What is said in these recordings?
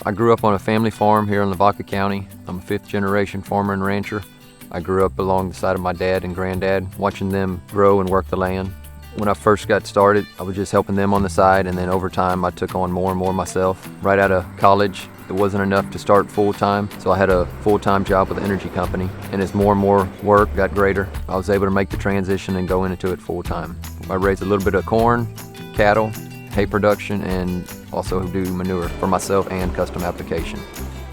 I grew up on a family farm here in Lavaca County. I'm a fifth-generation farmer and rancher. I grew up along the side of my dad and granddad, watching them grow and work the land. When I first got started, I was just helping them on the side, and then over time I took on more and more myself. Right out of college, it wasn't enough to start full-time, so I had a full-time job with an energy company. And as more and more work got greater, I was able to make the transition and go into it full-time. I raised a little bit of corn, cattle, hay production, and also do manure for myself and custom application.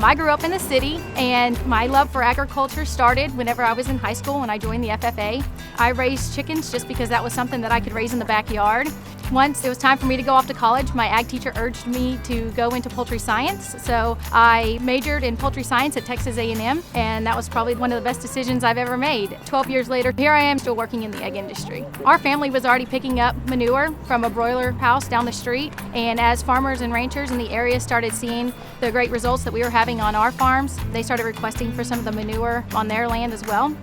I grew up in the city, and my love for agriculture started whenever I was in high school when I joined the FFA. I raised chickens just because that was something that I could raise in the backyard. Once it was time for me to go off to college, my ag teacher urged me to go into poultry science. So I majored in poultry science at Texas A&M, and that was probably one of the best decisions I've ever made. 12 years later, here I am still working in the egg industry. Our family was already picking up manure from a broiler house down the street, and as farmers and ranchers in the area started seeing the great results that we were having on our farms, they started requesting for some of the manure on their land as well.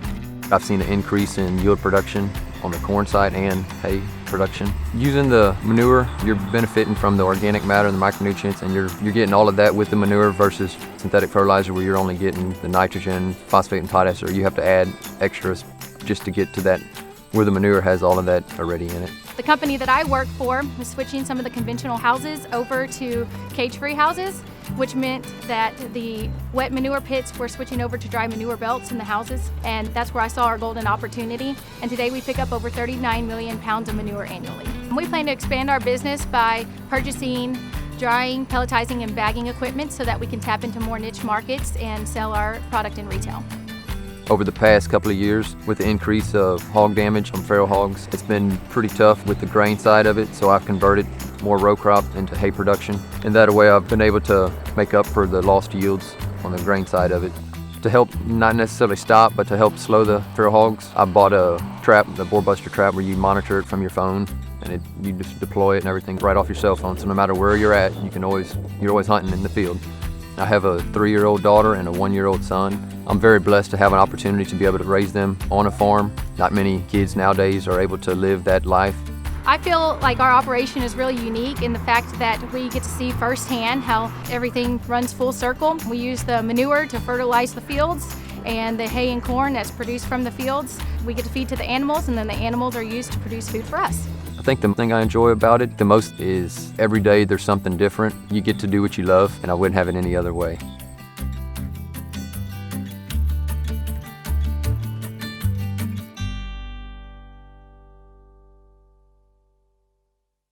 I've seen an increase in yield production on the corn side and hay production. Using the manure, you're benefiting from the organic matter and the micronutrients, and you're getting all of that with the manure versus synthetic fertilizer where you're only getting the nitrogen, phosphate, and potash, or you have to add extras just to get to that where the manure has all of that already in it. The company that I work for was switching some of the conventional houses over to cage-free houses, which meant that the wet manure pits were switching over to dry manure belts in the houses, and that's where I saw our golden opportunity. And today we pick up over 39 million pounds of manure annually. We plan to expand our business by purchasing drying, pelletizing, and bagging equipment so that we can tap into more niche markets and sell our product in retail. Over the past couple of years, with the increase of hog damage on feral hogs, it's been pretty tough with the grain side of it, so I've converted more row crop into hay production. And that way I've been able to make up for the lost yields on the grain side of it. To help not necessarily stop, but to help slow the feral hogs, I bought a trap, the boar buster trap, where you monitor it from your phone, and you just deploy it and everything right off your cell phone. So no matter where you're at, you're always hunting in the field. I have a 3-year-old daughter and a 1-year-old son. I'm very blessed to have an opportunity to be able to raise them on a farm. Not many kids nowadays are able to live that life. I feel like our operation is really unique in the fact that we get to see firsthand how everything runs full circle. We use the manure to fertilize the fields, and the hay and corn that's produced from the fields we get to feed to the animals, and then the animals are used to produce food for us. I think the thing I enjoy about it the most is every day there's something different. You get to do what you love, and I wouldn't have it any other way.